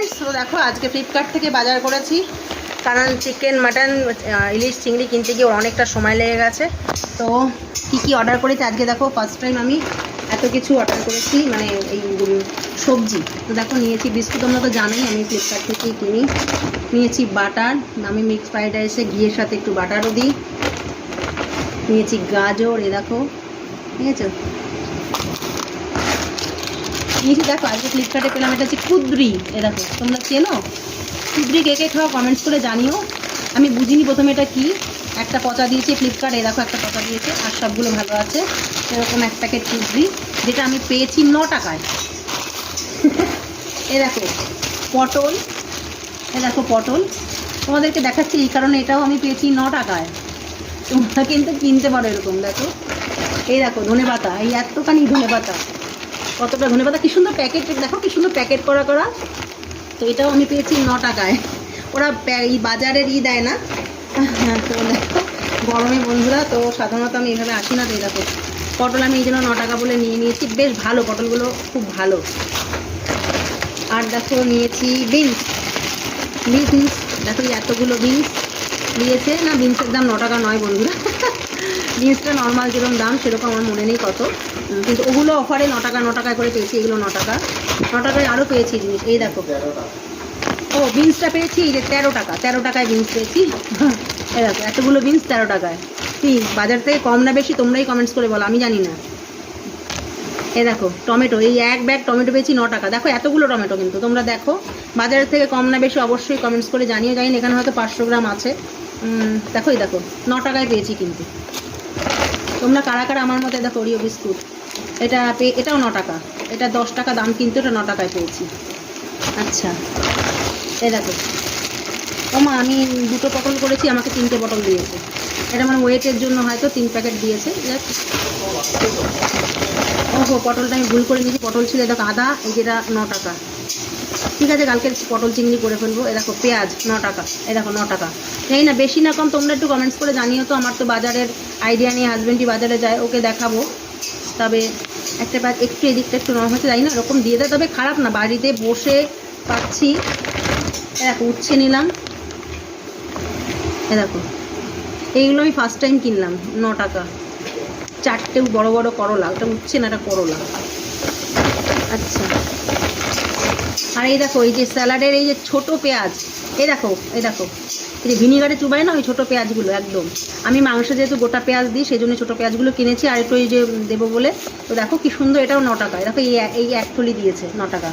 Friends, তো দেখো আজকে ফ্লিপকার্ট থেকে বাজার করেছি, কারণ চিকেন মাটন ইলিশ চিংড়ি কিনতে গিয়ে ওর অনেকটা সময় লেগে গেছে। তো কি অর্ডার করেছি আজকে দেখো, ফার্স্ট টাইম আমি এত কিছু অর্ডার করেছি, মানে এই সবজি। তো দেখো নিয়েছি বিস্কুট, তোমরা তো জানোই আমি ফ্লিপকার্ট থেকেই কিনি। নিয়েছি বাটার, আমি মিক্স ফ্রাইড রাইসে ঘিয়ের সাথে একটু বাটারও দিই। নিয়েছি গাজর, এ দেখো, ঠিক আছে। নিয়েছি দেখো আজকে ফ্লিপকার্টে পেলাম, এটা হচ্ছে কুদ্রি, এ দেখো তোমরা চেনো কুদ্রি, কে কে খাওয়া কমেন্টস করে জানিও। আমি বুঝিনি প্রথমে এটা কি, একটা পচা দিয়েছে ফ্লিপকার্ট, এ দেখো একটা পচা দিয়েছে, আর সবগুলো ভালো আছে। এরকম এক প্যাকেট কুদ্রি, যেটা আমি পেয়েছি 9 টাকায়। এ দেখো পটল, এ দেখো পটল, তোমাদেরকে দেখাচ্ছি এই কারণে, এটাও আমি পেয়েছি 9 টাকায়। তোমরা কিন্তু কিনতে পারো এরকম। দেখো এই দেখো ধনেপাতা, এই এতখানি ধনেপাতা, কতটা ধনেপাতা, কি সুন্দর প্যাকেট, দেখো কি সুন্দর প্যাকেট করা। তো এটাও আমি পেয়েছি 9 টাকায়। ওরা এই বাজারের দেয় না। তো দেখো গরমে বন্ধুরা, তো সাধারণত আমি এইভাবে আসি না। তো এই দেখো পটল আমি এই জন্য 9 টাকা বলে নিয়ে নিয়েছি, বেশ ভালো পটলগুলো, খুব ভালো। আর দেখো নিয়েছি বিনস, দেখো এতগুলো বিনস দিয়েছে। না, বিনসের দাম 9 টাকা নয় বন্ধুরা, বিনসটা নর্মাল যেরকম দাম সেরকম আমার মনে নেই কত, কিন্তু ওগুলো অফারে 9 টাকায় করে পেয়েছি। এগুলো 9 টাকায় আরও পেয়েছি জিনিস। এই দেখো, ও বিনসটা পেয়েছি এই যে 13 টাকায় বিনস পেয়েছি। এই দেখো এতগুলো বিনস 13 টাকায়। কি বাজার থেকে কম না বেশি, তোমরাই কমেন্টস করে বলো, আমি জানি না। এই দেখো টমেটো, এই এক ব্যাগ টমেটো পেয়েছি 9 টাকা। দেখো এতগুলো টমেটো, কিন্তু তোমরা দেখো বাজারের থেকে কম না বেশি অবশ্যই কমেন্টস করে জানিয়ে। জানি না, এখানে হয়তো 500 গ্রাম আছে। দেখো এই দেখো 9 টাকায় পেয়েছি। কিন্তু তোমরা কারা কারা আমার মতো, দেখো ওরিও বিস্কুট, এটাও 9 টাকা, এটা 10 টাকা দাম, কিন্তু এটা 9 টাকায় পেয়েছি। আচ্ছা এই দেখো, ওমা আমি 2টো পটল করেছি, আমাকে 3টে পটল দিয়েছে। এটা মানে ওয়েটের জন্য হয়তো 3 প্যাকেট দিয়েছে। ওহো পটলটা আমি ভুল করে নিয়েছি, পটল ছিল দেখো আদা, এই যেটা 9 টাকা। ঠিক আছে, কালকে পটল চিংড়ি করে ফেলবো। এ দেখো পেঁয়াজ 9 টাকা, এ দেখো 9 টাকা। জানি না বেশি না কম, তোমরা একটু কমেন্টস করে জানিও তো। আমার তো বাজারের আইডিয়া নিয়ে, হাজব্যান্ডই বাজারে যায়, ওকে দেখাবো। তবে একটা একটু এদিকটা একটু নরম হচ্ছে, জানি না, এরকম দিয়ে দেয়। তবে খারাপ না, বাড়িতে বসে পাচ্ছি। দেখো উচ্ছে নিলাম, এ দেখো এইগুলো আমি ফার্স্ট টাইম কিনলাম 9 টাকা। 4টে বড় বড় করলা, ওটা উচ্ছে না, এটা করলা। আচ্ছা, আর এই দেখো এই যে স্যালাডের এই যে ছোট পেঁয়াজ, এই দেখো এই যে ভিনিগারে চুবাই না, ওই ছোটো পেঁয়াজগুলো একদম। আমি মাংস যেহেতু গোটা পেঁয়াজ দিই, সেই জন্য ছোটো পেঁয়াজগুলো কিনেছি, আর একটু এই যে দেবো বলে। তো দেখো কি সুন্দর, এটাও 9 টাকা। দেখো এই এক থলি দিয়েছে 9 টাকা।